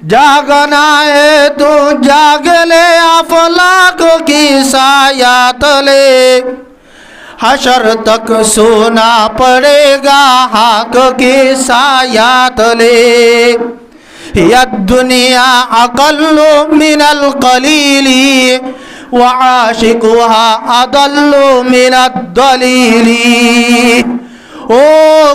जागना है तो जाग ले अफलाक की साया तले हशर तक सोना पड़ेगा हक की साया तले या दुनिया अकल्लु मिनल कलीली व आशिकुहा अदल्लु मिनद दलीली। ओ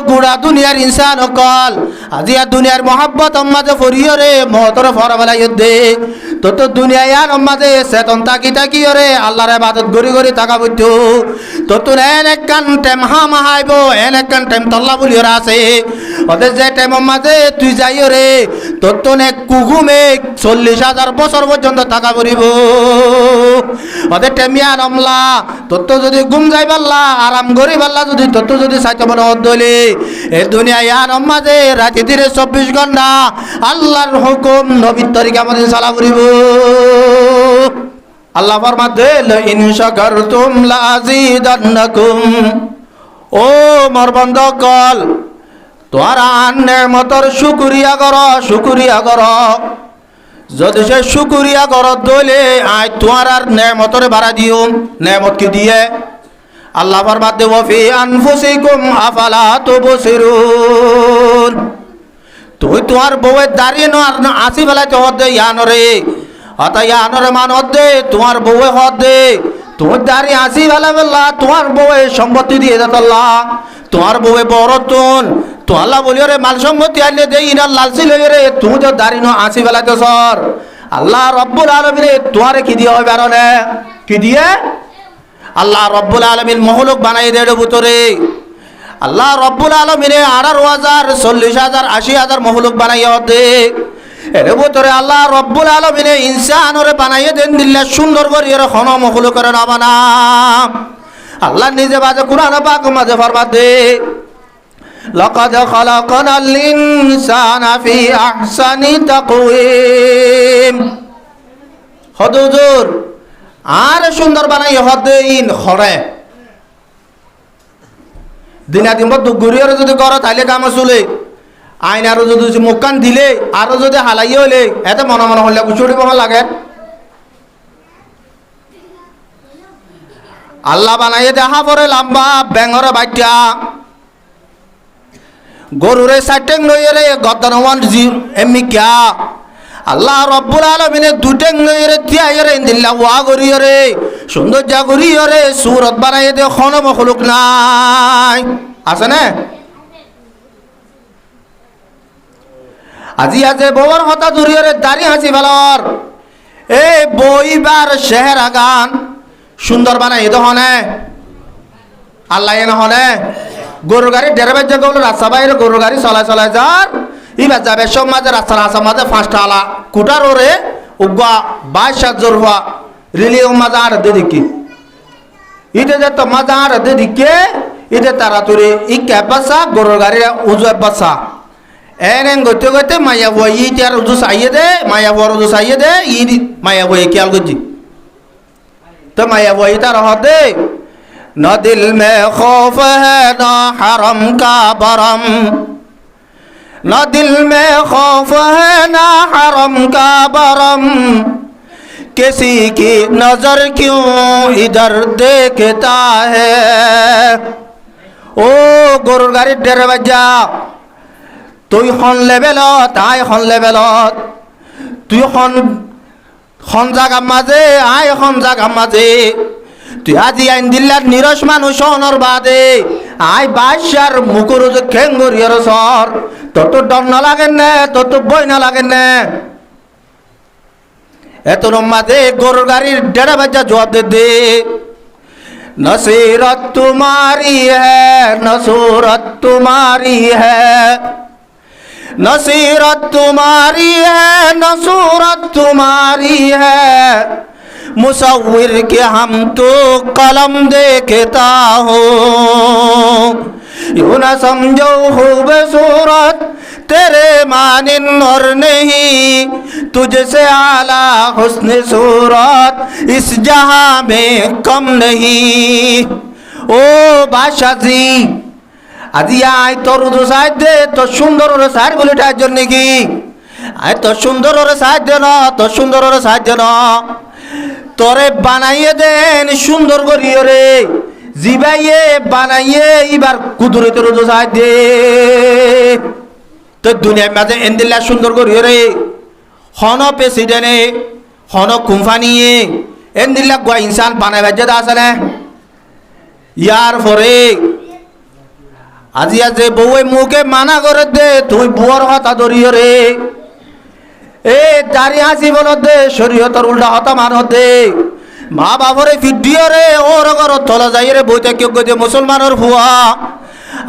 गुड़ा दुनियार इंसान कल আজিয়া দুনিয়ার মোহাব্বত মাঝে ফরিও রে মহতর ফরবেলা দে তো দুনিয়া ইয়ার মাঝে চেতন তাকি তাকি রে আল্লাহর ইবাদত গরি গরি তাকা বইতো তো এন এক কান টাইম হামাহাইব এন এক কান টাইম তল্লা বলি ওরা আছে ওদের যে টাইম মাঝে তুই যাইও রে তো নে কুগুমে 40,000 বছর পর্যন্ত তাকা পড়িব ওদের টাইম ইয়া নমলা তো যদি ঘুম যাই পাল্লা আরাম গরি পাল্লা যদি তো যদি সাইতে মনে হদলে এই দুনিয়া ইয়ার মাঝে রাত ধীরে 24 ঘন্টা আল্লাহর হুকুম নবীর তরিকা মতে চালা করিব। আল্লাহ ফরমাতে লা ইন শাকারতুম লা আযীদান্নাকুম। ও মোর বন্ধকল তোরা নেমতর শুকরিয়া কর যদি সে শুকরিয়া কর দলে আই তোমার আর নেমতরে বাড়া দিও নেমত কি দিয়ে আল্লাহ ফরমাতে ওয়া ফি আনফুসিকুম আফালা তুবসিরুন। তুই তোমার বউয়ের দাঁড়িয়ে না আসি বেলাতে হদ দে ইয়ানরে অতা ইয়ানরে মান হদ দে তোমার বউয়ে হদ দে তোমার দাঁড়িয়ে আসি বেলা বেলা তোমার বউয়ে সম্পত্তি দিয়ে দাতল্লা তোমার বউয়ে বড় তুন তো আল্লাহ বলিও রে মাল সম্পত্তি আনলে দে ইনার লালসি লই রে তুমি তো দাঁড়িয়ে না আসি বেলাতে সর আল্লাহ রব্বুল আলামিন তোমারে কি দিয়ে হবে আর কি দিয়ে আল্লাহ রব্বুল আলামিন মহলুক বানাই দেড় ভিতরে আল্লাহ রব্বুল আলামিন 18,000 40,000 80,000 মহলুক বানাইয়া দে এর ভিতরে আল্লাহ রব্বুল আলামিন ইনসানরে বানাইয়া দেন দিল্লা সুন্দর করে এর খন মহলুক করে না বানা আল্লাহ নিজে বাজে কুরআন পাক মাঝে ফরমাতে লাকাদ খালাকনাল ইনসানা ফি আহসানি তাকওয়িম। হুজুর আর সুন্দর বানাইয়া হদেইন খরে দিনা দিন দুগুরিয়ারে যদি করো তাইলে কাম চলে আইন আরো যদি মুখান দিলে আরো যদি হালাই হইলে এতে মনে মনে হলে কুচুরি বহা লাগে আল্লাহ বানাইয়ে দেখা পরে লম্বা ব্যাঙরে বাচ্চা গরুরে সাইটেং লইরে গদ্দানওয়ান জি এমনি কিয়া আল্লাহ রব্বুল আলামিন দুটেং লইরে তিয়াইরে ইন্দিল্লা ওয়া গরিয়রে সুন্দর যা গরিয়রে সূরত বানাইয়ে দে খন মখলুক নাই আছে না আজি আছে বউর হতা দুরিয়রে দাড়ি হাসি ভালর এই বইবার শেহরা গান সুন্দর বানাইয়ে দে হনে আল্লাহ এনে হনে গরু গাড়ি ডেরাবের জায়গা হলো রাস্তা বাইরে গরু গাড়ি চলায় যার ইবার যাবে সব মাঝে রাস্তার আসা মাঝে 5টা আলা কুটার ওরে উগা 22,000 হওয়া রিলিও মাঝে আর দিকে ইতে যে তো মাঝে আর দিকে ইতে তাড়াতাড়ি ই ক্যাপাসা গরুর গাড়ি উজু বাসা এনে গতে গতে মায়া বই ইতে আর উজু চাইয়ে দে মায়া বড় উজু চাইয়ে দে ই মায়া বই খেয়াল করছি তো মায়া বই তার হদে न दिल में खौफ है न हरम का बरम न दिल में खौफ है न हरम का बरम किसी की नजर क्यों इधर देखता है। ओ গরুর গাড়ির ড্রাইভার যা তুই হন লেভেলত আই হন লেভেলত তুই হন জায়গা মাঝে আই হন জায়গা মাঝে তুই আজি আইন দিল্লার নিরস মানুষ অনর বাদে আই বাসার মুকুর খেঙ্গুরিয়ার সর তোর ডর না লাগেন না তোর বই না লাগেন না এত মাঝে গরুর গাড়ির ডেড়া বাজা জবাব দে नसीरत तुम्हारी है नसूरत तुम्हारी है नसीरत तुम्हारी है नसूरत तुम्हारी है मुसव्विर के हम तो कलम देखता हो यूं न समझो खूबसूरत तेरे मानिन और नहीं तुझसे आला हुस्न सूरत इस जहां में कम नहीं। ओ बादशाह আজি আই তোর উদু সাইড দে তোর সুন্দর সাইড বলে টার জন্য কি এত সুন্দর ওরে সাহায্য ন, তো সুন্দর ওরে সাহায্য ন, তোরে বানাইয়ে দেন সুন্দর করিও রে, জিবাইয়ে বানাইয়ে এবার কুদরতের তো সাহায্য দে। তো দুনিয়ার মাঝে এন্দিল্লা সুন্দর করিও রে, হন প্রেসিডেন্টে হন কোম্পানিয়ে এন্দিল্লা গুয়া ইনসান বানাই বাজ্য আছে না। ইয়ার পরে আজিয়া যে বউয়ে মুখে মানা করে দে, তুই বুয়ার হতা ধরিও রে, এ দাড়ি হাসি বল দে, শরীয়তর উল্টা হতা মান দে, মা বাবরে ফিডিও রে, ওর ঘর তলা যাই রে, বইতে কেউ যে মুসলমানের ভুয়া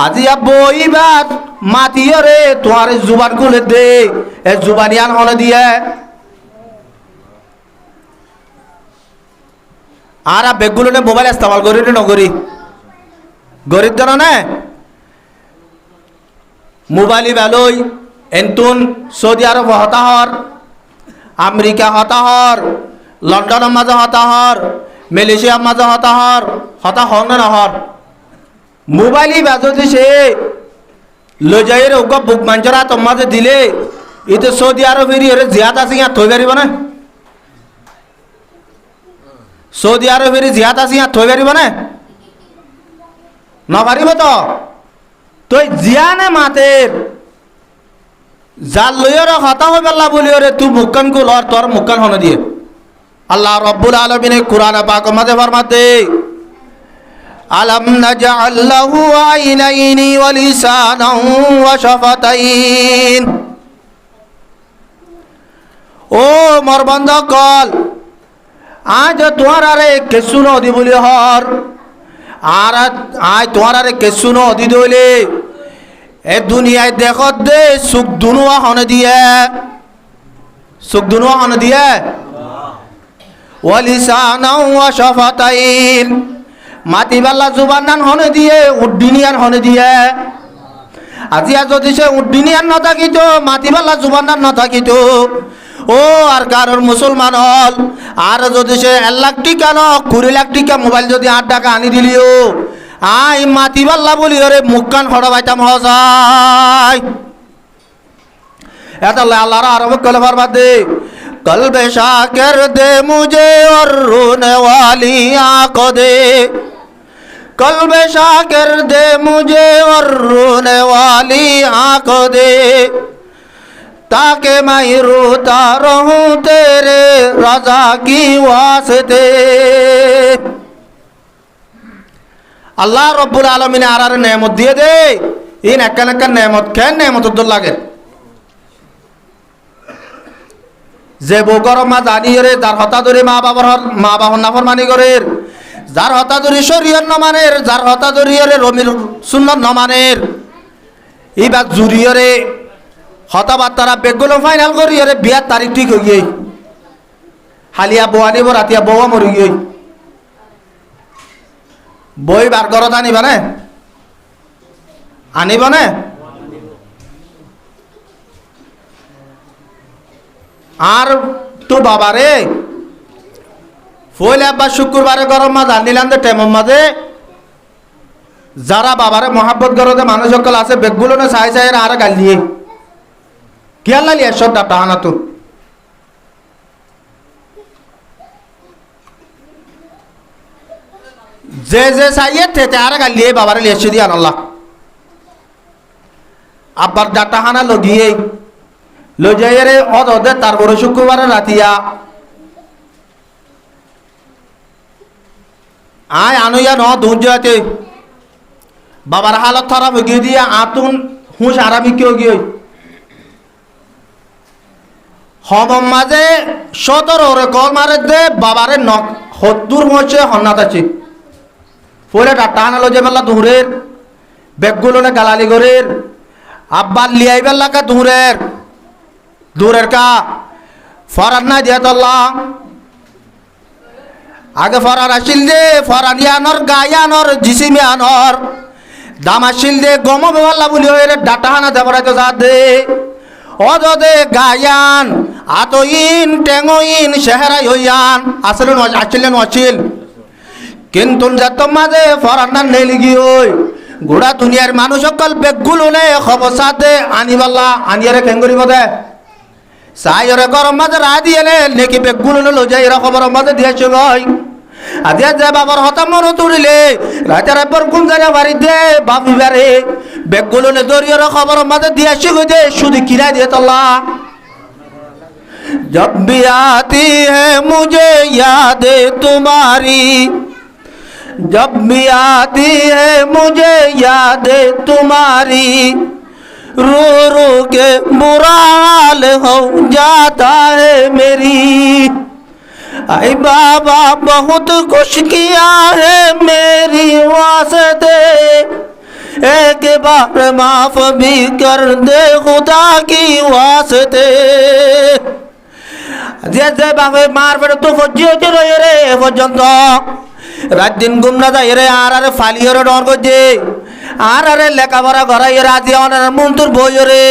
আজিয়া বইবার মাতিও রে, তোমার জুবান খুলে দে, এ জুবানিয়ান হলে দিয়ে আর বেগগুলো মোবাইল ইস্তেমাল করি নগরী গরিব জন না মোবাইলই ভালোই এন্তুন সৌদি আরব হতাহর, আমেরিকা হতাহর, লন্ডনের মাঝে হতাহর, মালয়েশিয়ার মাঝে হতাহর, হতা হন না নহর মোবাইলই বাজো দিছে লৈ যাই রে ওগা বুক মাঞ্জরা তোর মাঝে দিলে এতে সৌদি আরবের জিহাদ আছে ইয়া থই পারিব না, সৌদি আরবের জিহাদ আছে ইয়া থই পারিব না, নপারিব তো তুই জিয়ানে মাতের যার লইয়র হতা হয়ে পেলা বলিও রে, তুই মুক্কান কো লর তোর মুক্কান হন দিয়ে। আল্লাহ রব্বুল আলামিন কুরআন পাক মাঝে ফরমাতে আলাম নাজআল লাহু আইনাইনি ওয়া লিসানান ওয়া শাফাতাইন, ও মোর বান্দা কল আজ তোমার আরে কেসু নদী বলি হর, আর আজ তোমার আরে কেসু নদী দইলে এ দুনিয়ায় দেখত দে সুখ দুনুয়া হনে দিয়ে, সুখ দুনুয়া হনে দিয়ে, ওয়া লিসানান ওয়া শাফাতাইন মাতিবাল্লা জুবানান হনে দিয়ে, উড্ডিনিয়ান হনে দিয়ে। আজিয়া যদি সে উড্ডিনিয়ান ন থাকিত, মাতিবাল্লা জুবানান ন থাকিত, ও আর কারোর মুসলমান হল, আর যদি সে 1 লাখ টিকা ন 20 লাখ টিকা মোবাইল যদি 8 টাকা আনি দিলিও আই মাতিবাল্লা বলি ওরে মুখকান খড়া বাইতাম হসাই। এত আল্লাহর আরব কলে ফরমাত দে কলবে শাকির দে মুঝে और रोने वाली आंखों दे, कल्बे शाकिर दे मुझे और रोने वाली आंखों दे, ताकि मैं रोता रहूं तेरे रजा की वास्ते। আল্লাহ রব্বুল আলামিন আর নেয়ামত দিয়ে দে, ইন একান একান নেয়ামত কেন নেয়ামত উদ্দর লাগে যে বউ গরম মা জানি রে, যার হতা ধরে মা বাবার নাফরমানি করে, যার হতা ধরে শরীয়ত নমানের, যার হতা ধরে রে রমির সুন্নত নমানের, এইবার জুরিয়ে রে হতাবার্তারা বেগগুলো ফাইনাল করি রে বিয়ার তারিখ ঠিক হয়ে গিয়ে হালিয়া বউ আনিব, রাতিয়া বউয়া মরি গিয়ে বই বার ঘরত আনিবা নে, আনিব নে? আর তো বাবারে ফইলে আব্বা শুক্রবারে গরম মাছ আনিলাম দে টেমর মাঝে, যারা বাবারে মহাব্বত করতে মানুষ সকল আছে বেগগুলো না চাই চাই আর গাল দিয়ে কি আল্লাহ লিয়ে সব ডাটা আনা তো যে যে চাইয়ে তে আর গাল দিয়ে বাবারে লিয়ে দিয়ে আল্লাহ আব্বার ডাটা হানা লগিয়ে লজাইয়ে রে অদে তারপরে শুক্রবারে রাতিয়া আয় আনুয়া ন ধৈর্যতে বাবার হালত খারাপ হয়ে গিয়ে দিয়ে আতুন হুঁশ আরামি কেউ গিয়ে হম মাঝে 17 কল মারে দে বাবারে নক 70 হচ্ছে হন্নাত আছে পরে টানা লজে বেলা দূরের বেগগুলো না গালালি গরের আব্বার লিয়াই বেলা কা দূরের কা ফরান না দিয়ে তল্লা আগে ফরার আসিল দে ফরানি আনর গায়ানর জিসিমি আনর দাম আসিল দে গম বেলা বলি হয়ে ডাটা হানা দেবরাই তো যা দে অদে গায়ান আতইন টেঙ্গইন শেহরাই হইয়ান আসলে আসিলেন অচিল কিন্তু যত মাঝে ফরান্নার নেলি গিয়ে গোড়া দুনিয়ার মানুষ সকল বেগগুলো নে খবর সাথে আনিবাল্লা আনিয়ারে কেঙ্গুরি মধ্যে সাইরে গরম মাঝে রা দিয়ে নেকি বেগুলো লো যাই এরা খবর মাঝে দিয়েছে গই আজ যে বাবার হতা মন তুলিলে রাতের পর কোন জায়গা বাড়ি দে বাবু বারে বেগুলো নে দরিয়ার খবর মাঝে দিয়েছে গই দে শুধু কিনা দিয়ে তল্লা जब भी आती है मुझे यादें तुम्हारी जब भी आती है मुझे यादें तुम्हारी रो रो के बुरा हाल हो जाता है मेरी आई बाबा बहुत कुछ किया है मेरी वास्ते एक बार माफ भी कर दे खुदा की वास्ते যে যে বাপে মার পেটে তো ফজি হচ্ছে রয়ে রে পর্যন্ত রাত দিন ঘুম না যায় রে আর আরে ফালিও রে ডর করছে আর আরে লেখাপড়া করাই রে আজি অনার মন্তুর বই রে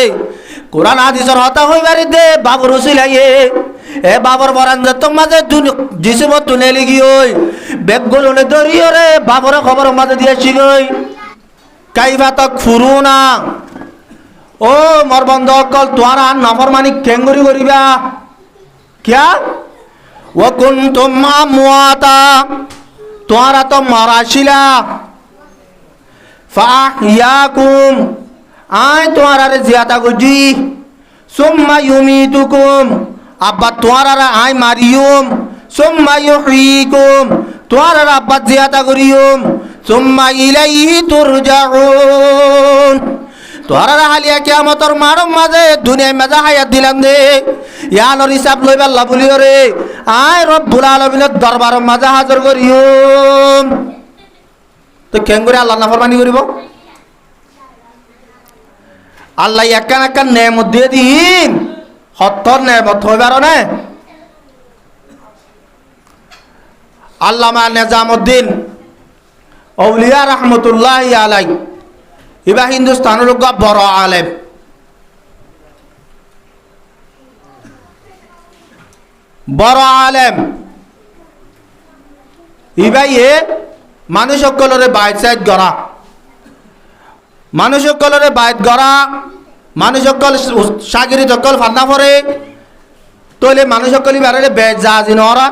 কোরআন হাদিসের হতা হই বাড়ি দে বাবুর উসিলাইয়ে এ বাবর বরান যে তোমাদের যিশুম তুলে লিগি ওই বেগগুলো নে দরিও রে বাবর খবর মাঝে দিয়েছি গই কাইবা তক ফুরু না ও মর বন্ধ কল তোর আর নফরমানি কেঙ্গুরি করিবা क्या वो कुन तुम मुआता तुम्हारा तो मराशिला फाहियाकुम आय तुम्हारा रे ज्यादा गुजी सुम्मा युमीतुकुम अब्बा तुम्हारा रे आय मारियुम सुम्मा युहयीकुम तुम्हारा रे अब्बा ज्यादा गुरियुम सुम्मा इलैहि तुरजाउन তোরা হালিয়া কিয়ামতর মারম মাঝে দুনিয়ায় মেজা হায়াত দিলাম দে ইয়ানোর হিসাব লইবা আল্লাহ বলিও রে আয় রব্বুল আলামিনের দরবার মাঝে হাজির করিও তো কেন করে আল্লাহ নাফরমানি করিব আল্লাহ একখান একখান নেয়ামত দিয়ে দিন সত্তর নেয়ামত হইবার না আল্লামা নিজামুদ্দিন আউলিয়া রহমতুল্লাহি আলাইহি ইবা হিন্দুস্তানের লোক বড় আলেম বড় আলেম ইবাই মানুষ সকলরে বাইত সাইড গড়া মানুষ সকলরে বাইত গড়া মানুষ সকল সাগিরি সকল ফান্না পরে তলে মানুষ সকলি বারে বেজাজি নরা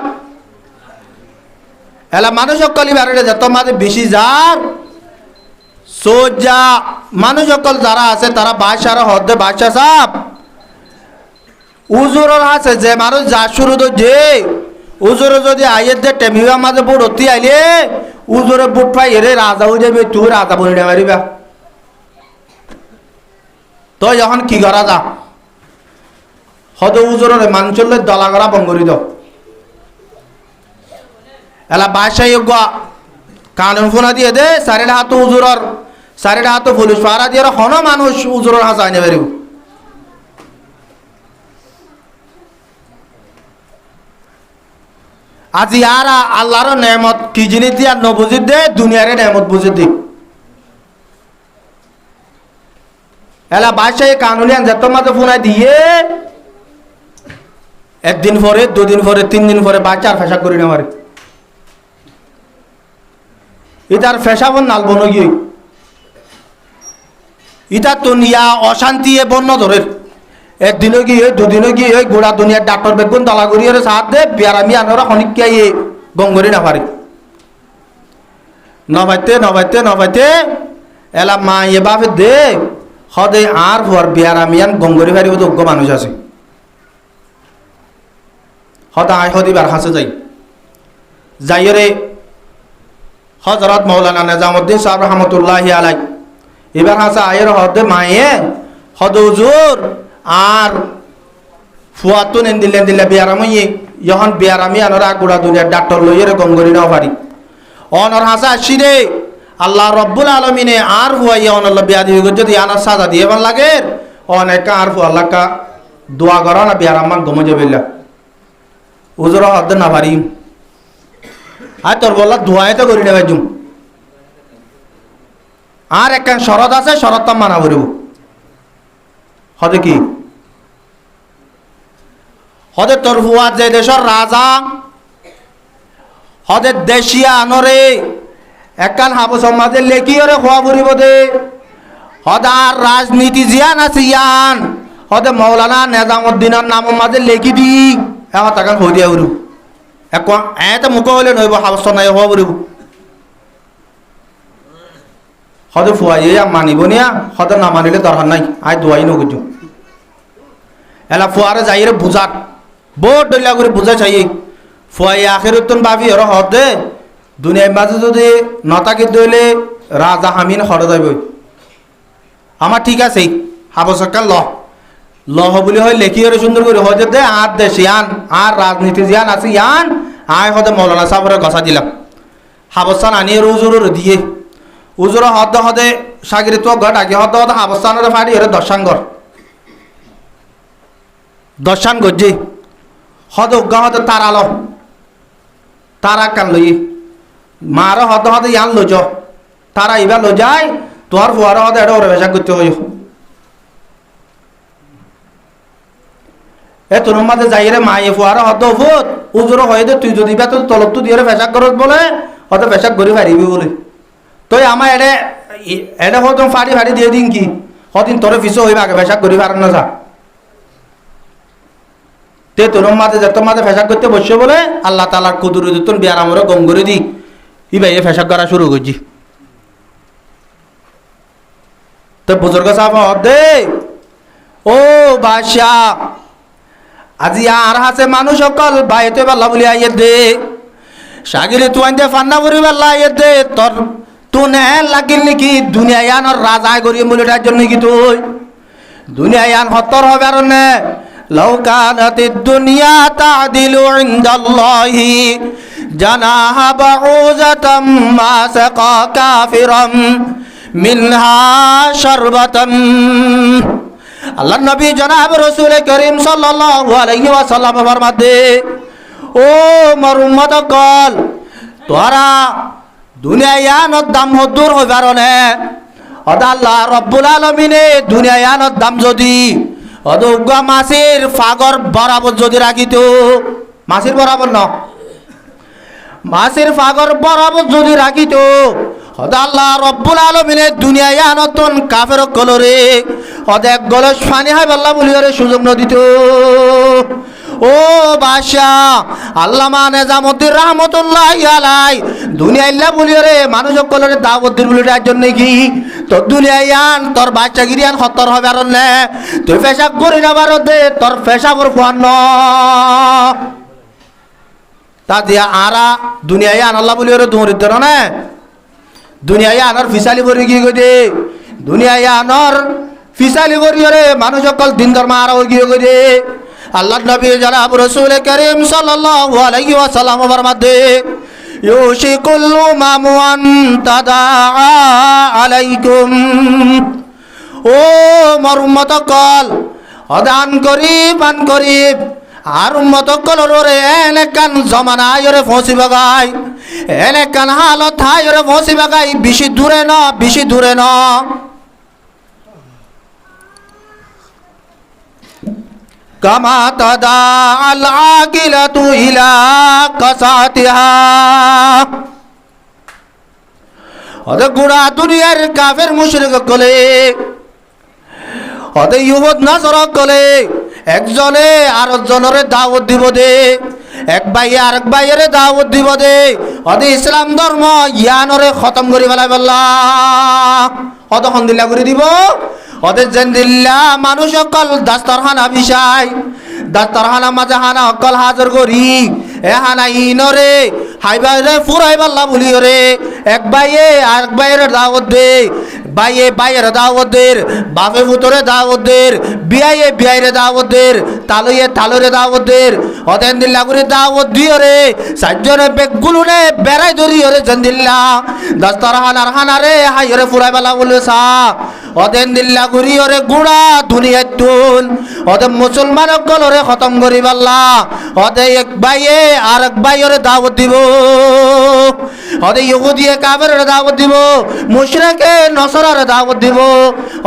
এলা মানুষ সকলি বারে যত মাঝে বেশি যার সোজা মানুষ সকল যারা আছে তারা বাসার হদ্দে বাসা সাপ উজুরের আছে যে মানুষ যা শুরু তো যে উজুরে যদি আইয়ের যে টেমিবা মাঝে বুট অতি আইলে উজুরে বুট পাই এরে রাজা হয়ে যাবে তুই রাজা বলে মারিবা তো যখন কি করা যা হদ উজুরের মানুষের দলা করা বঙ্গরি দ এলা বাসায় কানুন ফোনা দিয়ে দে চারিটা হাত উজুরের চারিটা হাত পুলিশ পাহারা দিয়ে হন মানুষ উজুরের হাত আইনে পারিব আজি আর আল্লাহর নেমত কি জিনিস দিয়ে আর নবুঝি দে দুনিয়ারে নেমত বুঝি দি এলা বাসায় কানুলিয়ান যত মাঝে ফোনায় দিয়ে একদিন পরে দুদিন পরে 3 দিন পরে বাচ্চার ফেসা করি না মারে ইতার ফেসাবন নালব নগি ইতা দুনিয়া অশান্তি বন্য ধরে একদিনও গিয়ে দুদিনও গিয়ে গোড়া দুনিয়ার ডাক্তার বেগুন দলা করিয়ে সাথ দে বিয়ারামি আনোরা খনিকাইয়ে গঙ্গরি না পারে নবাইতে নবাইতে নবাইতে এলা মা এ বাপে দে সদে আর ভর বিয়ারামিয়ান গঙ্গরি পারিব যোগ্য মানুষ আছে সদায় সদিবার হাসে যাই যাইরে হযরত মাওলানা নিজামুদ্দিন সাহেব রহমতুল্লাহি আলাইহি এবার হাসা আয়ের হদে মায়ে হদ হুজুর আর ফুয়াতুন দিলে দিলে বিয়ারামি যখন বিয়ারামি আনরা গোড়া দুনিয়ার ডাক্তার লইয়ের গঙ্গরি নাও পারি অনর হাসা আসিরে আল্লাহ রব্বুল আলমিনে আর ফুয়াইয়া অনল্লা বিয়া দিবি যদি আনার সাজা দিয়ে ভাল লাগে অনেক আর ফু আল্লাহ কা দোয়া করা না বিয়ারাম্মা গমে যাবিল্লা হুজুর হদ না পারি আর তোর বললা দোয়াই তো করি নেবে জুম আর একখান শরৎ আছে শরৎ মানা করিব হদে কি হদে তোর ফুয়া যে দেশের রাজা হদে দেশিয়া আনরে একখান হাবু সমাজে লেখিওরে খোয়া ফুরিব দে হদার রাজনীতি জিয়ান আছে ইয়ান হতে মৌলানা নেজামুদ্দিনের নামের মাঝে লেখি দি এবার তাকে হই দিয়া উড়ু এক এতে মুখ হইলে নইব হাবস নাই হব উড়িব হতে ফুয়াই মানিব নিয়া হতে না মানিলে দরকার নাই আই দোয়াই নগুজু এলা ফুয়ারে যাইরে বুঝাত বহুত ডলিয়া করে বুঝা চাই ফুয়াই আখের উত্তন ভাবি ওর হতে দুনিয়ার মাঝে যদি নতাকে দইলে রাজা হামিন হরে যাইব আমার ঠিক আছে হাবসকাল ল বলি হয় লেখি হরে সুন্দর করে হয় দে আর দেশ ইয়ান আর রাজনীতি জিয়ান আছে ইয়ান আয় হতে মৌলানা সাহেবের গছা দিলাম হাবস্থান আনিয়ে উজুর দিয়ে উজুর হদে হদে সাগিরে তো ঘট আগে হদে হদে হাবস্থানের ফাড়ি হরে দর্শান গজ্জি হদে উজ্ঞা হদে তারালো তারা কান লই মার হদে হদে ইয়ান লজ তারা এবার লো যায় তোর ফুয়ার হদে এটা ওরে বেশা করতে হই এ তোর মাঝে যাইরে মায়ে ফুয়ার হদ ফুট উজুর হয়ে দে তুই যদি তোর তলত তো দিয়ে পেশাক করত বলে হয়তো পেশাক করে ফারিবি বলে তুই আমার এটা এটা হয়তো ফাড়ি ফাড়ি দিয়ে দিন কি হদিন তোর পিছু হইবে আগে পেশাক করি পারেন না যা তে তোর মাঝে যত মাঝে পেশাক করতে বসে বলে আল্লাহ তালার কুদুরি দিত বিয়ার আমরা গম করে দি ই ভাই পেশাক করা শুরু করছি তো বুজুর্গ সাহেব দে ও বাদশাহ আজি আর হাসে মানুষ সকল বাইতে বেলা বলি আইয়ে দে সাগিরে তুই আনতে ফান্না করি বেলা আইয়ে দে তোর তু নে লাগিল নাকি দুনিয়ায়ানোর রাজায় করি বলিটার জন্য কি তুই দুনিয়ায়ান হতর হবে আর নে লাউ কানাতিদ দুনিয়া তাদিলু ইনদাল্লাহি জানাহা বাউজাতাম মা সাকা কাফিরাম মিনহা শারবাতান আল্লাহ নবী জনাব রসুল করিম সাল্লাল্লাহু আলাইহি ওয়াসাল্লাম ফরমাতে ও মোর উম্মত কল তোরা দুনিয়ায়ানোর দাম দূর হইবার না অদ আল্লাহ রব্বুল আলামিনে দুনিয়ায়ানোর দাম যদি অদুগ্গ মাছের ফাগর বরাবর যদি রাখিত মাছের বরাবর ন মাছের ফাগর বরাবর যদি রাখিত আল্লাহ রব্বুল আলামিনে দুনিয়ায়ানতন কাফের কলরে অদেক গলস ফানি হয় আল্লাহ বলিরে সুযোগ নদিত ও বাদশাহ আল্লামা নিজামুদ্দিন রাহমাতুল্লাহি আলাই দুনিয়াইল্লা বলিরে মানুষ কলরে দাওয়াত দিন বলিটার জন্য কি তোর দুনিয়ায়ান তোর বাচ্চাগিরিয়ান হতর হবে আর না তুই পেশাব করি না বারো দে তোর পেশাবর ফুয়ান তা দিয়া আরা দুনিয়ায়ান আল্লাহ বলিরে দৌড়িত না দুনিয়ায় আনর ফিসালি ভরি গিয়ে গদে দুনিয়ায় আনর ফিসালি ভরিয়রে মানুষ সকল দিন ধর্ম আর গিয়ে গদে আল্লাহ নবী জনাব রাসূল করিম সাল্লাল্লাহু আলাইহি ওয়াসাল্লাম ফরমাতে ইউশিকুল উমামু আন তাদাআ আলাইকুম ও মোর উম্মত কল অদান করিব আর উম্মত কলরে এনেকান জমানায়রে ফসি বাগাই এনেকান হালত হায়রে ফসি বাগাই বেশি দূরে ন কামা তাদা আল আকিলাতু ইলা কাসাতিহা ওদে গুড়া দুনিয়ার কাফের মুশরিক কলে ওদে ইহুদ নাসারা কলে একজনে আরেকজনের দাওয়াত দিব দে এক ভাই আরেক ভাইয়ের দাওয়াত দিব দে ওদে ইসলাম ধর্ম ইয়ানরে খতম করি ফেলাই বললা অত খন্দিল্লা করে দিব ওদের জেন্দিল্লা মানুষ অকল দাস্তরখানা বিষাই দাস্তরখানা মাঝে হানা অকল হাজর করি এ হানা ইনরে হাইবাইরে ফুরাই পাল্লা বলি রে এক বাইয়ে আরেক বাইয়ের দাওয়াত দে বাইয়ের দাওয়াত দের বাপে পুতরে দাওয়াত দের বিয়াইরে দাওয়াত দের তালুরে দাওয়াত দের ওদের দিল্লা করে দাওয়াত দিও রে সাতজনে বেগগুলো নে বেড়াই ধরি রে জেন্দিল্লা দাস্তরখানার হানারে হাইরে ফুরাই পাল্লা বলে সা ওদের দিল্লা করি ওরে গুড়া দুনিয়ার তুন ওদের মুসলমান গলরে খতম করি পাল্লা ওদের এক বাইয়ে আর এক বাইরে দাওয়াত দিব ওদের ইহুদিয়ে কাফেরের দাওয়াত দিব মুশরিকে নসরার দাওয়াত দিব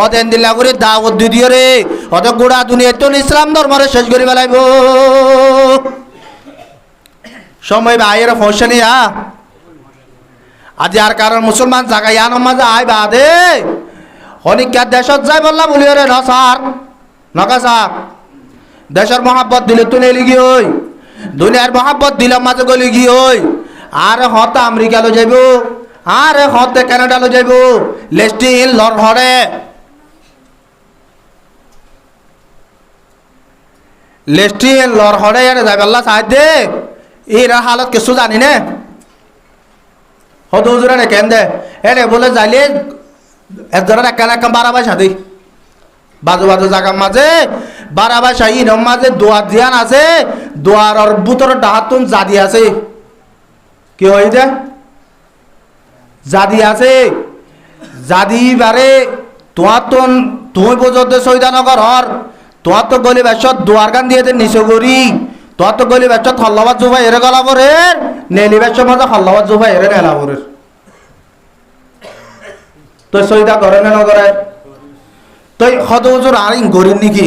ওদের দিল্লা করে দাওয়াত দিও রে ওদের গুড়া দুনিয়ার তুন ইসলাম ধর্মরে শেষ করি ফেলাইব সময় বাইরে ফসলিয়া আজ আর কারণ মুসলমান জায়গায় আনমাজা আই বাদে অনেক দেশত যাই বললাম বলি রে নসার নকা সাপ দেশের মহাব্বত দিলে তো নেলি গিয়ে ওই দুনিয়ার মহাব্বত দিলাম মাঝে গলি গিয়ে ওই আরে হতে আমেরিকা লো যাইব আরে হতে কানাডা লো যাইব লেস্টিন লর হরে লেস্টিন লর হরে এর যাইব আল্লাহ সাহায্য এর হালত কিছু জানি না হতো হুজুরে নে কেন দে এনে বলে যাইলে একজনের একটা বারাবাই সাথে বাজু বাজু জায়গার মাঝে বারাবাই শাহী মাঝে দোয়ার দিয়ান আছে দোয়ার বুতর ডাহাতুন জাদি আছে কি হয়ে যায় জাদি আছে জাদি বারে তোমার তো তুমি বোঝতে সৈদানগর হর তোমার তো গলি বেশত দোয়ার গান দিয়ে নিচে করি তোমার তো গলি বেশত হল্লাবাদ জুবাই এরে গলাবরের নেলি বেশর মাঝে হল্লাবাদ জুবাই এরে নেলাবরের তো সৈদা করে না নগরে তুই হদ হুজুর আর গরিব নাকি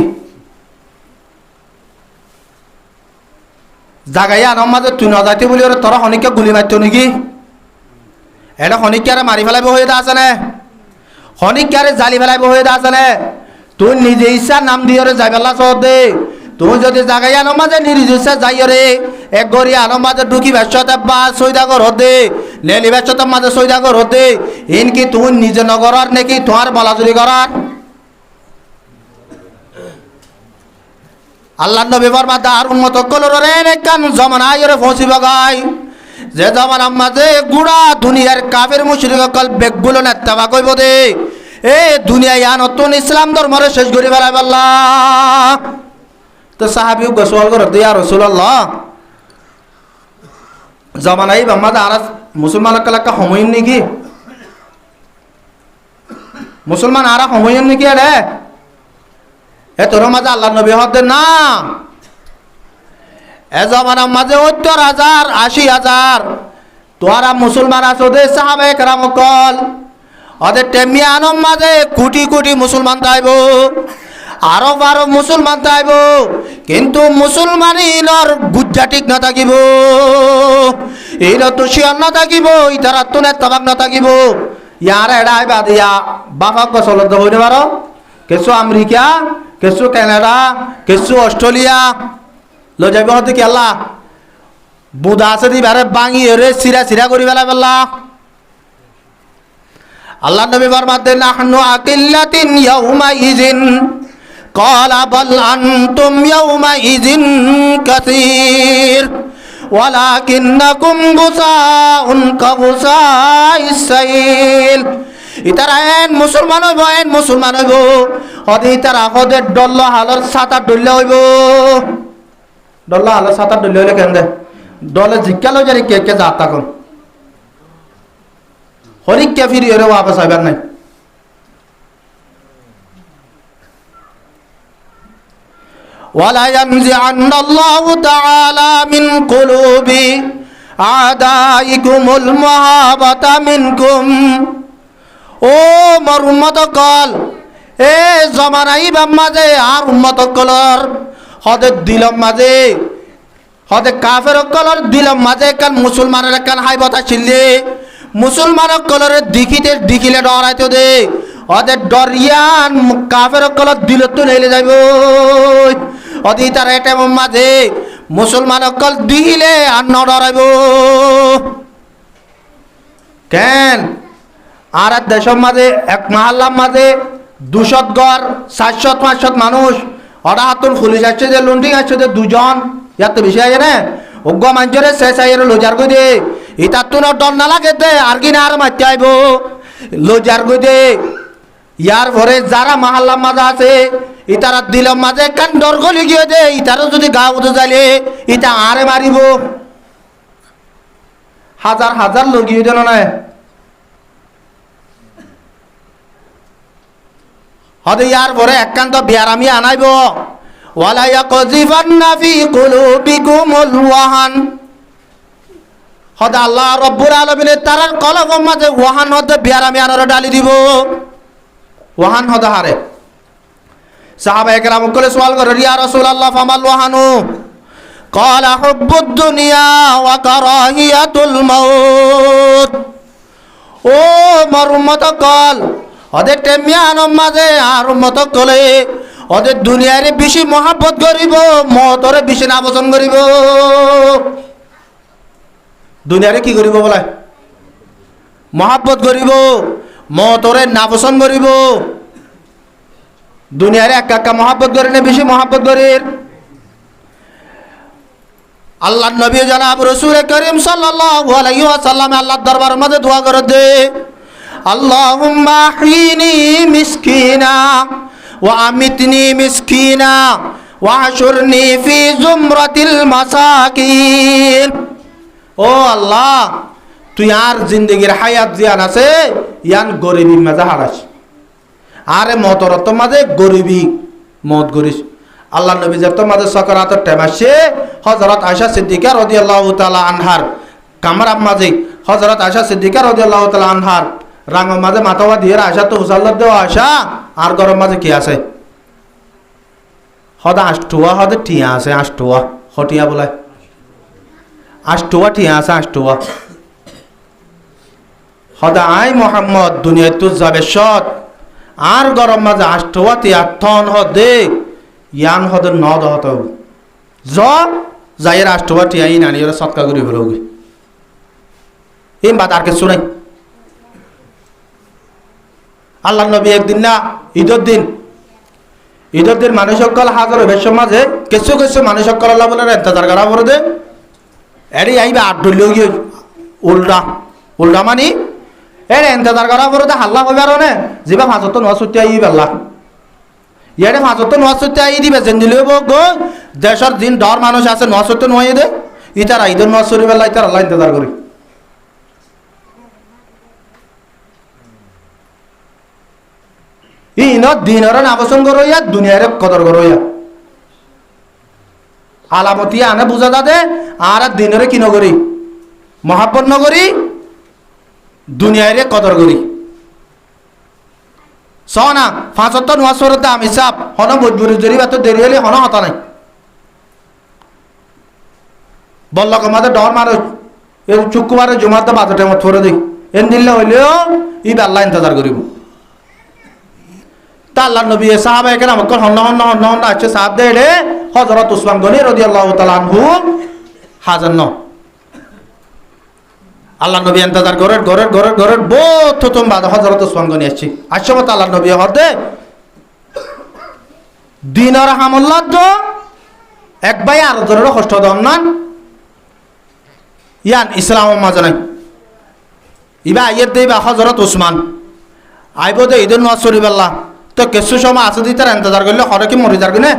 জাগাইয়া আনার মাঝে তুই না যাইতে বলি ওরা তোরা হনিকে গুলি মারত নাকি এটা হনিকে আরে মারি ফেলাইব হয়ে আছে না হনিকে আরে জালি ফেলাইব হয়ে আছে না তুই নিজে ইচ্ছা নাম দিয়ে যাই পেলা চত দে তুই যদি জাগাইয়া আনার মাঝে নিজ ইচ্ছা যাই রে এক গড়িয়া আনার মাঝে ঢুকি ব্যস্ততে বা সৈদাগর হতে নেলি ব্যস্ততার মাঝে সৈদাগর হতে ইনকি তুই নিজে নগরার নাকি তোমার বলাচুরি করার আল্লাহ নবী ফরমাতা আর উম্মত কলরে নেকান জামানা আইরে ফসি বাগাই যে জামানা মাঝে গুড়া দুনিয়ার কাফের মুশরিক কল বেগগুলো নেতাবা কইব দে এ দুনিয়া ইয়া নতুন ইসলাম ধর্মরে শেষ করে ফেলাই আল্লাহ তো সাহাবী গোসল করে দিয়া রাসূলুল্লাহ জামানাই বাম্মাদা আর মুসলমান কালাকা সময় নাকি মুসলমান আর সময় নাকি রে এ তোর মাঝে আল্লাহ নবী হতে না এ জমানার মাঝে ৭০,০০০ ৮০,০০০ তোরা মুসলমান আছো দে সাহাবে কেরাম কল ওদের টেমিয়ানোর মাঝে কোটি কোটি মুসলমান তাইব আরো মুসলমান তাইব কিন্তু মুসলমানিনর গুজ্জা ঠিক না থাকিব এই তো শিয়ার না থাকিব ইতারা তো নেতাবাক না থাকিব ইয়ার এড়াই বাদিয়া বাফাক চলত হইতে পারো কিছু আমেরিকা কিছু কানাডা কিছু অস্ট্রেলিয়া লো যাইব হতে কি আল্লাহ বুধা আছে দি বারে বাঙি রে সিরা সিরা করি বেলা বেলা আল্লাহ নবী ফরমাতে নাহনু আকিল্লাতিন ইয়াউমা ইজিন ক্বালা বাল আনতুম ইয়াউমা ইজিন কাসীর ওয়ালাকিন্নাকুম গুসাউন কাগুসাইস সাইল ইতারা এন মুসলমান হইব হদে ইতারা হদে ডল্ল হালর ছাতা ডল্লে হইব ডল্লা হালর ছাতা ডল্লে হইলে কেন দে ডলে জিজ্ঞালো জানি কে কে যা তখন হরিক কে ফিরি এরে ওয়াপস আইবার নাই ওয়ালা ইয়ানজিআন্না আল্লাহু তাআলা মিন কুলুবি আদাইকুমুল মুহাবাতা মিনকুম ও মোর উম্মত কল এ জমানাই মাঝে আর উম্মত কলর হদে দিলম মাঝে হদে কাফের কলর দিলম মাঝে কান মুসলমানের কান হাই বতা ছিললে মুসলমান কলরে দিখিলে ডরাইতো দে হদে ডরিয়ান কাফের কলর দিল তো নেলে যাইব হদি তার এটা মাঝে মুসলমান কল দিলে আর ন ডরাইব কেন আর দেশের মাঝে এক মহল্লার মাঝে 200 ঘর 400-500 মানুষ ওরা হাতুন পুলিশ আসছে যে লুন্ডিং আসছে যে 2 জন ইয়াতে বেশি আছে না অজ্ঞ মানুষরে শেষ আইয়ের লোজার গই দে ইতার তো ডর না লাগে দে আর কি না আর মারতে আইব লোজার গই দে ইয়ার ভরে যারা মহল্লার মাঝে আছে ইতারা দিলম মাঝে কান ডর গলি গিয়ে দে ইতারও যদি গা উঠে যাইলে ইতা আরে মারিব হাজার হাজার লোক গিয়ে দেন না হদে ইয়ার পরে একান্ত বিয়ারামি আনাইব ওয়ালা ইয়াকযিফান্না ফি কুলুবিকুমুল ওয়াহান হদে আল্লাহ রব্বুল আলামিন তারার কলবের মাঝে ওয়াহান হদে বিয়ারামি আনার ডালি দিব ওয়াহান হদে হারে সাহাবায়ে কেরাম কলে সওয়াল করে ইয়া রাসূলুল্লাহ ফামাল ওয়াহানু ক্বালা হুব্বুদ দুনিয়া ওয়া কারাহিয়াতুল মাউত ও মোর উম্মত কল ওদের টেমিয়ানোর মাঝে আর উম্মত কলে ওদের দুনিয়ারে বেশি মহাব্বত করিব, মতরে বেশি না পছন্দ করিব। দুনিয়ারে কি করিব বলে? মহাব্বত করিব, মতরে না পছন্দ করিব। দুনিয়ারে একা মহাব্বত করে না, বেশি মহাব্বত করির। আল্লাহ নবী জনাব রাসূল করিম সাল্লাল্লাহু আলাইহি ওয়াসাল্লাম আল্লাহর দরবারের মধ্যে দোয়া করে দে, আল্লাহুম্মা আহইনি মিসকিনা ওয়া আমিতনি মিসকিনা ওয়া আশুরনি ফি জুমরাতিল মাসাকিন। ও আল্লাহ, তুই আর জিন্দগির হায়াত জিয়ান আছে ইয়ান গরিবীর মাঝে হারাস, আরে মতরত মাঝে গরিবী মত করিস। আল্লাহ নবী যে তোমাদের সকারাতের টাইম আসছে, হযরত আয়েশা সিদ্দিকা রাদিয়াল্লাহু তাআলা আনহার কামরার মাঝে হযরত আয়েশা সিদ্দিকা রাদিয়াল্লাহু তাআলা আনহার রাঙের মাঝে মাথাওয়া দিয়ে আয়েশা তো হুসাল্লাহ দেওয়া আয়েশা আর গরম মাঝে কি আছে? হদা আষ্টুয়া, হদা টিয়া আছে, আষ্টুয়া হটিয়া বলে আষ্টুয়া টিয়া আছে, আষ্টুয়া হদা আই মোহাম্মদ দুনিয়া তো যাবে সৎ আর গরম মাঝে আষ্টুয়া টিয়া থন হদে ইয়ান হদে নদ হত জ যাইয়ের আষ্টুয়া টিয়া ই নানি ওরা সৎকা করি বলোগে এই বাদ আর কিছু নাই। আল্লাহ নবী একদিন না ঈদের দিন মানুষ সকল হাজার বেশ মাঝে কিছু কিছু মানুষ সকল আল্লাহ বলে ইন্তজার করা করে দে এরি আইবে আট ডলিও গিয়ে উল্টা মানি এর ইন্তজার করা করে দে হাল্লা হবে আর নে যিবা ফাঁচত নোয়া ছুটি আই বেলা ইয়ারে ফাঁচত নোয়া ছুটি আই দিবে যেন দিলে গো দেশের দিন ডর মানুষ আছে নোয়া ছুটি নোয়াই দে ইতারা ঈদের নোয়া চুরি বেলা ইতার আল্লাহ ইন্তজার করি। ইনত দিনরে নাবসন করইয়া দুনিয়ারে কদর করইয়া আলামতি আনে বুঝা যাতে আর দিনরে কি নগরী মহাব্বত নগরী দুনিয়ারে কদর করি সনা 75 ওয়াসরের দাম হিসাব হন মজবুরি জরিবা তো দেরি হলে হন হতা নাই বলল কমাতে ডর মানুষ এর চুক্কুবারে জমাতে বাজেটের মত করে দেই এন দিল্লা হইলেও ঈদ আল্লাহ ইন্তজার করিব। তা আল্লাহ নবী সাহাবায়ে কেরাম হন্ন আছে সাহাব দে হযরত উসমান গনি রাদিয়াল্লাহু তাআলা আনহু হাজার ন আল্লাহ নবী ইন্তজার ঘরের বহুত তুম বাদ হযরত উসমান গনি আসছে মত আল্লাহ নবী হদে দিনার হামল্লাত তো এক ভাই আর জনের কষ্ট দম না ইয়ান ইসলাম মাঝে নাই ইবা আইয়ের দেবা হযরত উসমান আইব দে ঈদের নামাজ শরীফাল্লাহ তো কিছু সময় আছে দিতে ইন্তজার করলে হরে কি মরে যাবে না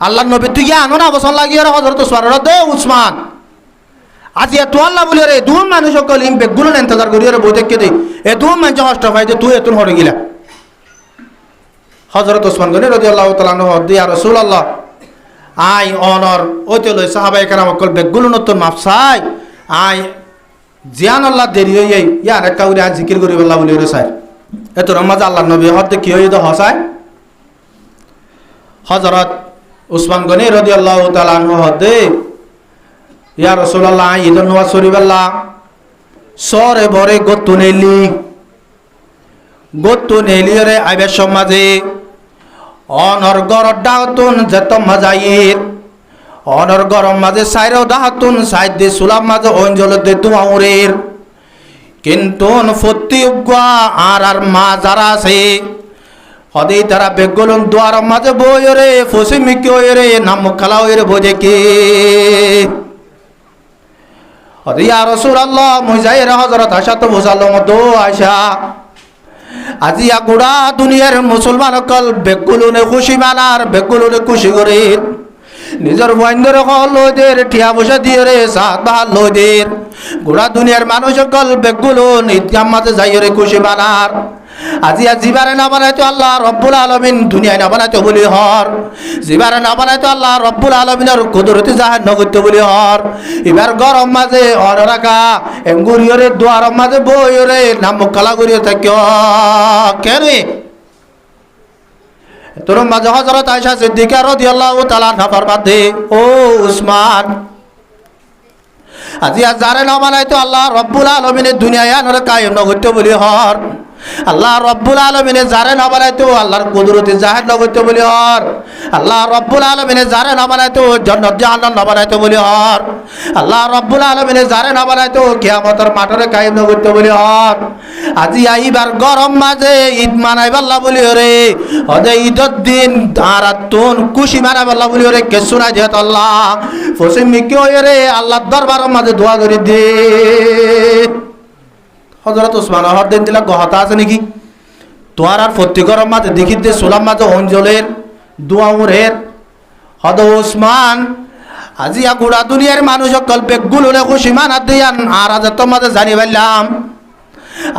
আল্লাহ নবী তুই আনো না বসন লাগিয়ে হযরত উসমান দে উসমান আজি এত আল্লাহ বলি রে দুম মানুষ সকল ইম বেগুলো ইন্তজার করি রে বই দেখে দে এ দুম মানুষ কষ্ট পাই যে তুই এতুন হরে গিলা হযরত উসমান গনি রাদিয়াল্লাহু তাআলা আনহু হদ ইয়া রাসূলুল্লাহ আই অনর ওতে লই সাহাবায়ে কেরাম সকল বেগুলো নতুন মাফসাই আই জিয়ান আল্লাহ দেরি হই ইয়া রে কাউরি আজ জিকির করি আল্লাহ বলি রে সাই এত রমাজ আল্লাহ নবী হতে কি হই তো হসায় হযরত উসমান গনি রাদিয়াল্লাহু তাআলা আনহু হদে ইয়া রাসূলুল্লাহ ঈদুন নামাজ শরীফাল্লাহ সরে ভরে গতুনেলি রে আইবে সমাজে অনর গরর ডাউতুন যত মজাইর অনর গরম মাঝে সাইরো ডাউতুন সাইদ দে সুলাম মাঝে অঞ্জল দে দুয়াউরের কিন্তু ফতি উগা আর মা যারা আছে হদে তারা বেগুলন দুয়ার মাঝে বইরে ফসিমিকি ওরে নাম খালা ওরে বোঝে কে হদে ইয়া রাসূলুল্লাহ মুজাইর হযরত আয়েশা তো বুঝালো মতো আয়েশা আজি আগুড়া দুনিয়ার মুসলমান কল বেগুলনে খুশি মানার বেগুলনে খুশি করে নিজের বন্ধুর লইদের ঠিয়া বসে দিয়ে রে সাত বাহার লইদের গোড়া দুনিয়ার মানুষ সকল বেগুলো নিত্যাম মাঝে যাই রে খুশি বানার আজি জিবারে না বানাইতো আল্লাহ রব্বুল আলামিন দুনিয়ায় না বানাইতো বলি হর জিবারে না বানাইতো আল্লাহ রব্বুল আলামিনের কুদরতি জাহান নগত্য বলি হর এবার গরম মাঝে অর রাখা এঙ্গুরিয়রে দুয়ার মাঝে বইরে নাম কালা করিয়ে থাকিও কেন তোর মাঝে হযরত আয়েশা সিদ্দিকা রাদিয়াল্লাহু তাআলা আনহা ফরমাতে ও উসমান আজি যারে না বানাইতো আল্লাহ রব্বুল আলামিনের দুনিয়ায় আনরে কায়েম নগত্য বলি হর আল্লাহ রব্বুল আলামিনে যারে না বানাইতো আল্লাহর কুদরতে জাহির নগরতে বলি হর। আল্লাহ রব্বুল আলামিনে যারে না বানাইতো জান্নাত জাহান্নাম না বানাইতো বলি হর। আল্লাহ রব্বুল আলামিনে যারে না বানাইতো কিয়ামতের মাঠরে কায়েম নগরতে বলি হর। আজি আইবার গরম মাঝে ঈদ মানাই আল্লাহ বলি রে ওদে ঈদের দিন আরাতুন খুশি মানাই আল্লাহ বলি রে কে শোনা যেত আল্লাহ ফসিম মিকে রে আল্লাহর দরবারের মাঝে দোয়া করে দে। হযরত ওসমান হর দিন দিলা গহতা আছে নাকি তোয়ার আর প্রত্যেকের মাঝে দেখিতে সোলাম মাঝে অঞ্জলের দোয়াউরের হদ ওসমান আজি গুড়া দুনিয়ার মানুষ কল্পে গুলোরে খুশি মানা দিয়ান আর আজ তোমাদের জানি পারলাম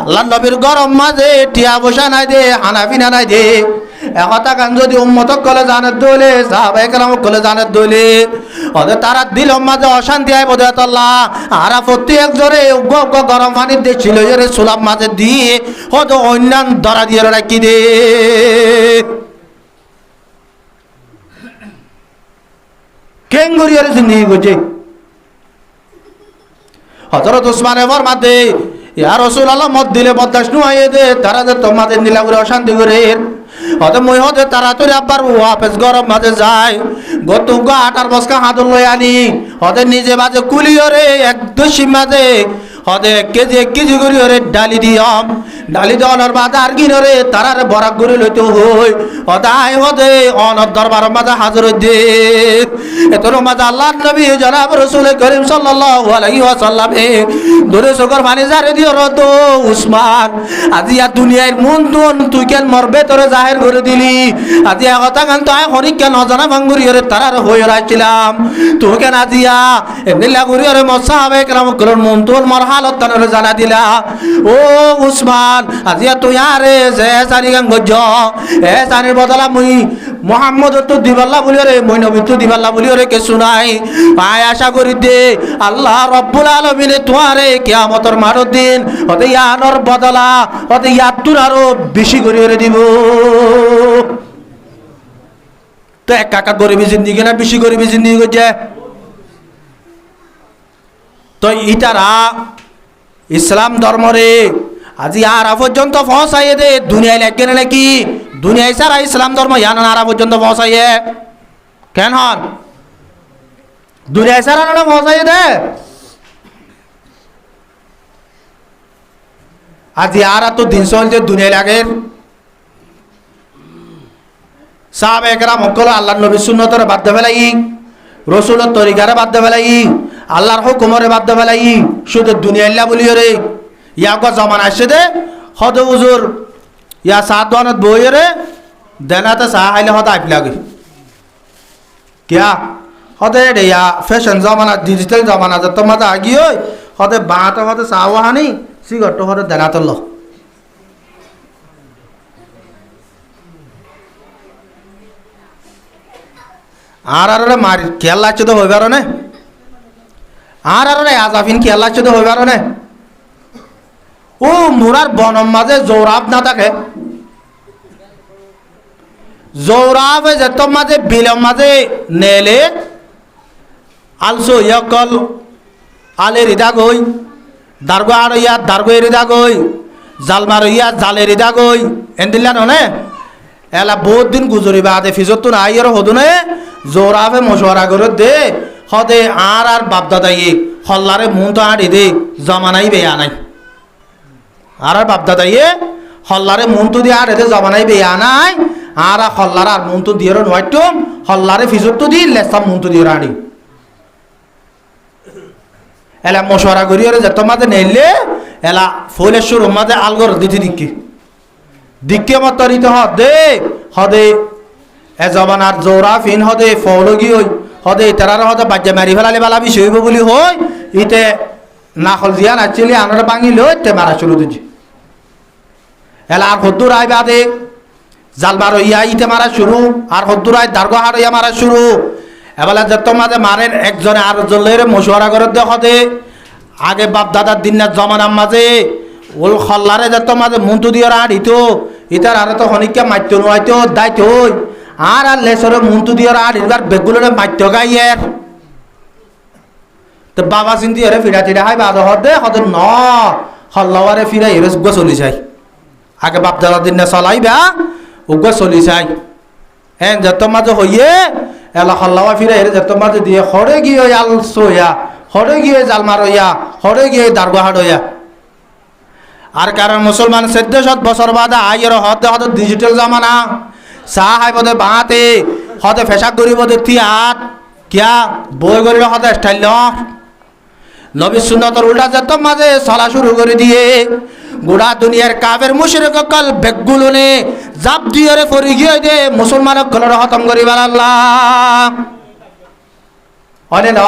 আল্লাহ নবীর গরম মাঝে টিয়া বসা নাই দে হানাফিনা নাই দে একতা গান যদি উম্মত কলে জানের দইলে সাহাবায়ে কেরাম কলে জানের দইলে ওদের তারা দিল মাঝে অশান্তি আয় বোধ আল্লাহ আর প্রত্যেক জোরে গরম পানি দিয়েছিল জোরে সুলাম মাঝে দিয়ে হয়তো অন্যান্য ধরা দিয়ে রাখি দে। কেঙ্গুরিয়ার জিন্দিগি করছে হযরত ওসমানের ফরমাতে ইয়া রাসূলুল্লাহ মত দিলে বদাস নুয়াইয়ে দে তারা যে তোমাদের নিলা করে অশান্তি করে হতে মই হতে তাড়াতাড়ি আবার ওয়াপস গরম মাঝে যায় গত গা 8 বস্কা হাত লই আনি হতে নিজে মাঝে কুলিয়রে এক দশি মাঝে হতে কেজি করি ওরে ডালি দিয়ম ডালি দেওয়ার বাদ আর কিনরে তারারে বরাক করে লইতে হই হদায় হতে অনর দরবার মাঝে হাজির দে এতর মাঝে আল্লাহর নবী জনাব রাসূল করিম সাল্লাল্লাহু আলাইহি ওয়াসাল্লাম দরে সগর পানি জারে দিও রত উসমান আজি আর দুনিয়ার মন দুন তুই কেন মরবে তোরে জাহির করে দিলি আজি কথা গান তো হরিক কেন জানা ভাঙ্গুরি ওরে তারার হই রাখছিলাম তুই কেন আজিয়া এমনি লাগুরি ওরে মসাহাবে কেরাম করন মন তোর মর হালত তানরে জানা দিলা ও উসমান আজিয়া তুই আরে যে জানি গান গজ এ জানির বদলা মুই মোহাম্মদ তো দিবাল্লা বলি রে মই নবী তো দিবাল্লা বলি রে কে শুনাই পায় আশা করি দে আল্লাহ রব্বুল আলামিনে তোয়ারে কিয়ামতের মাঠের দিন হতে ইয়ানোর বদলা হতে ইয়াতুর আরো বেশি করে রে দিব। তো এক কাকা গরিবী জিন্দিগি না বেশি গরিবী জিন্দিগি করছে তো ইটারা ইসলাম ধর্মরে আজি আর পর্যন্ত পৌঁছাইয়ে দে দুনিয়ায় লাগবে না নাকি দুনিয়ায় সারা ইসলাম ধর্ম ইয়ান আর পর্যন্ত পৌঁছাইয়ে কেন হন দুনিয়ায় সারা না পৌঁছাইয়ে দে আজি আর তো দিন চলছে দুনিয়ায় লাগে সাহাবায়ে কেরাম হকল আল্লাহর নবীর সুন্নতরে বাধ্য ফেলাই রসুলের তরিকারে বাধ্য ফেলাই আল্লাহর হুকুমরে বাধ্য ফেলাই শুধু দুনিয়াল্লা বলিও রে ইয়াক জমান আসছে দে হদ হুজুর ইয়া সাত দোয়ানত বই রে দেনাতে চাহ খাইলে হদ আইপ লাগে কিয়া হদে রে ইয়া ফ্যাশন জমানা ডিজিটাল জমানা যত মাঝে আগি ওই হদে বাঁটা হদে চাও হানি সিগারেট হদে দেনাতে ল আর মারি খেয়াল লাগছে তো হইবার না আর আজাফিন খেয়াল লাগছে তো হইবার না ও মুরার বনম মাঝে জৌরাব না থাকে জৌরাব যেত মাঝে বিলম মাঝে নেলে আলসো ইয়াকল আলে রিদা গই দারগো আর ইয়া দারগো রিদা গই জালমার ইয়া জালে রিদা গই এন্দিলা ননে এলা বহুত দিন গুজরিবা আদে ফিজত না আইয়ের হদুনে জৌরাবে মশওয়ারা করে দে হদে আর বাপদাদাই হল্লারে মন তো আড়ি দে জমানাই বেয়া নাই আর বাপদাদাইয়ে হল্লারে মন তো দিয়ে আড়ে দে জমানাই বেয়া নাই আর হল্লার আর মন তো দিয়ে নয়টম হল্লারে ফিজত তো দি লেসাম মন তো দিয়ে আড়ি এলা মশওয়ারা করি যেত মাঝে নেলে এলা ফলেশ্বর মাঝে আলগর দিতে দিকে মতরিত হদে হদে এ জমানার জৌরাফিন হদে ফলগি হই হদে তারার হদে বাজ্যা মারি ফেলালে বালা বিষয় হইব বলি হই ইতে নাখল দিয়া নাচিলি আনার ভাঙি লই তে মারা শুরু দিছি এলা আর হদ্দুর আই বাদে জাল মারো ইয়া ইতে মারা শুরু আর হদ্দুর আই দার্গ হার ইয়া মারা শুরু এবেলা যত মাঝে মারেন একজনে আর জলের মশওয়ারা করে দে হদে আগে বাপ দাদার দিনের জমানার মাঝে ওল খল্লারে যত মাঝে মন্তু দিয়ে আড়িত ইতার আর তো হনিকা মাইতো নয়তো দায়িত্ব হই আর লেসরে মন্তু দিয়ে আড়িবার বেগুলোরে মাইতো গাইয়ের তো বাবা চিন্তি এরে ফিরা তিরা হাই বাদ হদে হদে ন হল্লাওয়ারে ফিরা এরে চলি যায় আগে বাপ দাদা দিন না চলাইবা উগা চলি চাই হ্যাঁ যত মাঝে হইয়ে এলা হল্লাওয়া ফিরে এর যত মাঝে দিয়ে হরে গিয়ে আল সইয়া হরে গিয়ে জাল মারইয়া হরে গিয়ে দারগা হাড়ইয়া আর কারণ মুসলমান 1400 বছর বাদে আইয়ের হতে হতে ডিজিটাল জামানা চাহ হাই পদে বাঁতে হতে ফেসাক করি পদে থিয়াত কিয়া বই করি হতে স্টাইল নবী সুন্নতর উল্টা যত মাঝে চলা শুরু করে দিয়ে গোড়া দুনিয়ার কাবের মুশরিক কল বেগগুলো নে জাপ দিয়ে পড়ি গিয়ে দে মুসলমানক কলর খতম করি আল্লাহ অনে ন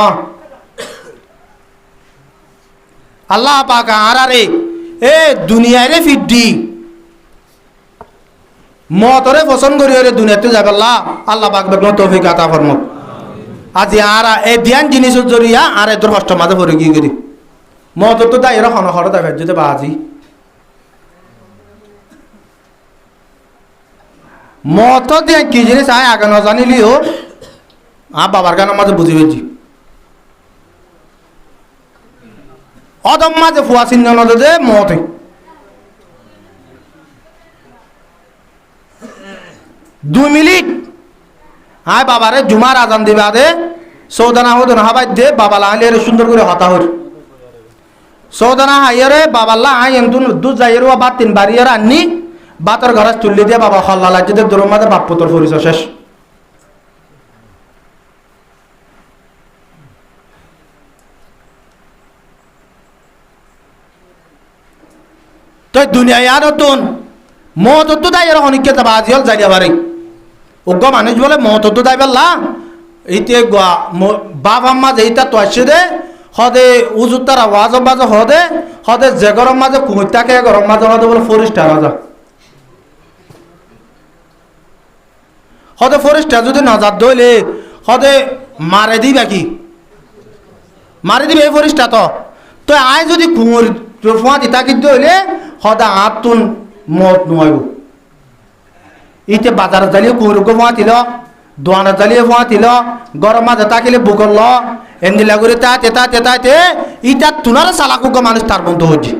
আল্লাহ পাক আরারে এ দুনিয়ারে ফিডি মতরে পছন্দ করি রে দুনিয়াতে যাবে আল্লাহ আল্লাহ পাক বেগম তৌফিক আতা ফরমাক আজি আরা এ ধ্যান জিনিসের জরিয়া আর এদের কষ্ট মাঝে পড়ে গিয়ে গেলি মত তো তাই এরকম হর দেখা যেতে বাজি মত দিয়ে কি জিনিস আয় আগে না জানিলিও বাবার গানের মাঝে বুঝি পেয়েছি অদম মাঝে ফুয়া চিহ্ন নদে মতে দুই মিনিট আয় বাবারে জুমার আজান দিবা দে সৌদানা হদনা হাবাই দে বাবা লাইলে সুন্দর করে হতা হর সৌদানা হাইয়ারে বাবাল্লা আই এমতুন দুধ যাইয়ের বাদ 3 বাড়িয়ার আননি বাতর ঘরে তুললি দিয়ে বাবা হল্লা লাগছে দূরের মাঝে বাপ পুতর পরিচয় শেষ তো দুনিয়ায় আর নতুন মত তো দাই এর অনেককে যাবা আজিল যাইয়া পারে ওগো মানুষ বলে মত তো দাই বেলা এইতে বাপ আম্মা যেইটা তো আসছে দে হদে উজুর তারা ওয়াজ বাজে হদে যে গরম মাঝে কুমিরটাকে গরম মাঝে হদে বলে ফরিস্টার রাজা হদে ফরিস্টার যদি নজর দইলে হদে মারে দিবা কি মারে দিবে এই ফরিস্টার তো আয় যদি কুমির ফোঁয়া দিতা কিন্তু হইলে হদা আতুন মত নয় ইতে বাজারে জ্বালিয়ে কুমিরকে ফোঁয়া দিল দোয়ানা জ্বালিয়ে ফোঁয়া দিল গরম মাঝে তাকিলে বুকল এমদিলা করে তাতে ইটা তুনার চালাকুক মানুষ তার বন্ধু হচ্ছে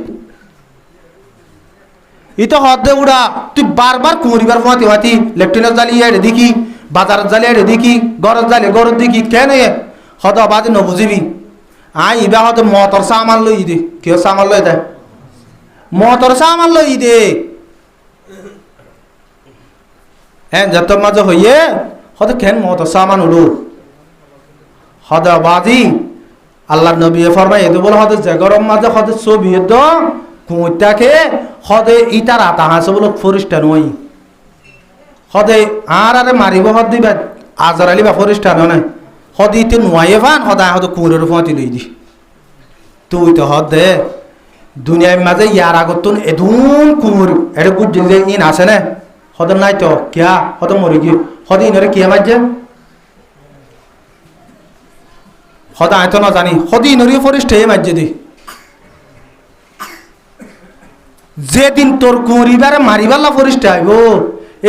ইতো হদে উড়া তুই বারবার কুমিরিবার ফোঁয়া দিবাতি লেফটেন্যান্ট জ্বালিয়ে রে দেখি বাজারের জ্বালিয়ে রে দেখি গরজ জ্বালিয়ে গরজ দেখি কেন হদ বাদে নবুঝিবি আই ইবা হতে মতর সামান লই দে কেউ সামান লই দেয় মতর সামান লই দে হ্যাঁ যত মাঝে হইয়ে হতে কেন মতর সামান উড়ো হদ বাজি আল্লাহ নবী ফরমাই এদো বলে হতে যে গরম মাঝে হতে ছবি তো কুমিরটাকে হদে ইটার আতা হাসে বলে ফরিস্টা নই হদে আর আরে মারিব হদ দিবা আজার আলি বা ফরিস্টা নয় হদ ইতে নোয়াইয়ে ফান হদা হদ কুমিরের ফোঁয়াতি লই দি তুই তো হদ দে দুনিয়ার মাঝে ইয়ার আগত এদুন কুমির এটা বুঝছেন যে ইন আছে না হদ নাই তো কিয়া হদ মরে গিয়ে হদ ইনরে কিয়া মাঝে হদ আয় তো না জানি হদ ইনরে ফরিস্টে মাঝে দি যেদিন তোর কুমিরিবারে মারিবাল্লা ফরিস্টে আইব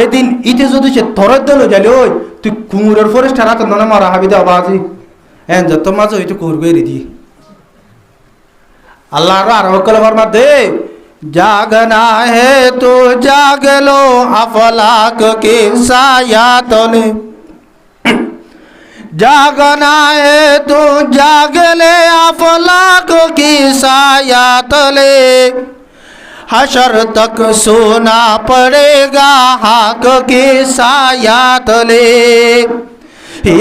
এদিন ইতে যদি সে থরের দল যাইলে ওই তুই কুমুরের ফরিস্ট হারা তো ননে মারা হাবি দেওয়া বাজি হ্যাঁ যত মাঝে ওইটা কুমুর গিয়ে দি আল্লাহ আর কল ফরমা দে জাগনা হে তো জাগলো আফলাক কে সায়া তলে জাগনা হে তো জাগলে আফলাক কি সায়া তলে हशर तक सोना पड़ेगा हाक के साया तले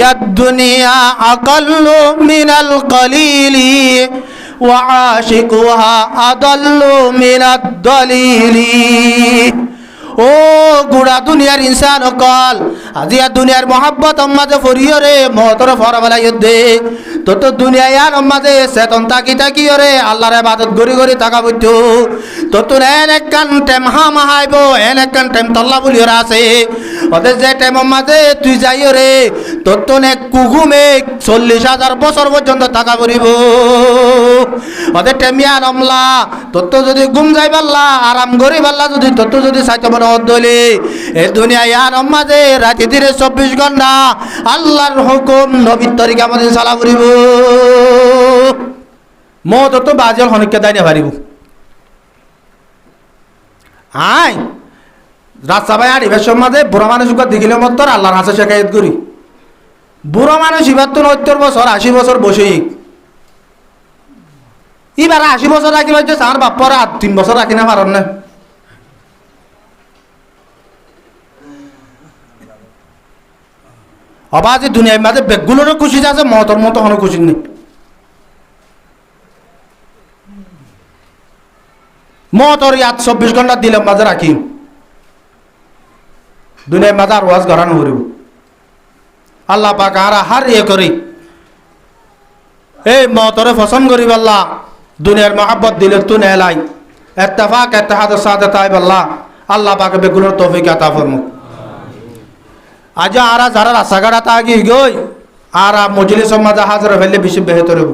यद दुनिया अकल्लु मिनल कलीली व आशिकुहा अदल्लु मिनद दलीली ও গুড়া দুনিয়ার ইনসান অকল আজিয়া দুনিয়ার মোহাব্বত মাঝে ফরিও রে মহতর ফরবালাই দে তো দুনিয়ায় আর মাঝে চেতন তাকি রে আল্লাহর ইবাদত গরি গরি তাকা বইত তো এন এক কান টাইম হামাহাইব এন এক কান টাইম তল্লা বলিও আছে ওদের যে টাইম মাঝে তুই যাইও রে তো নে কুগুমে 40,000 বছর পর্যন্ত টাকা পড়িব ওদের টাইমিয়া নমলা তো যদি ঘুম যাই পাল্লা আরাম করি পাল্লা যদি তো যদি সাইতে দলে এ দুনিয়ায় আর মাঝে রাতে ধীরে 24 ঘন্টা আল্লাহর হুকুম নবীর তরিকা মধ্যে চালা করিব মত তো বাজল হনিকে দাই না পারিব আয় রাস্তা ভাই আড়িবার সমাজে বুড়া মানুষ দেখিলে মত আল্লাহর হাসে শেখায়ত করি বুড়া মানুষ এবার তো 70 বছর 80 বছর বসেই এবার 80 বছর রাখি পাইছে আমার বাপ্পারা 3 বছর রাখি না পারেন না অবা যে দুনিয়ার মাঝে বেগগুলোরও খুশি আছে মতর মতো কোনো খুশি নেই মতর ইয়াদ 24 ঘন্টা দিলাম মাঝে রাখি দুনিয়ার মাঝে আর ওয়াজ ঘরানো করিব আল্লাহ পাক আর হার করি এই মতরে পছন্দ করি আল্লাহ দুনিয়ার মহাব্বত দিলে তু নেলাই ইত্তেফাক ইত্তেহাদের সাথে তাই আল্লাহ আল্লাহ পাকে বেগুলোর তৌফিক আতা ফরমু আজ আরা যারা রাস্তাঘাট আগে গই আর মজলিস মাঝে হাজার হইলে বেশি বেহতর হব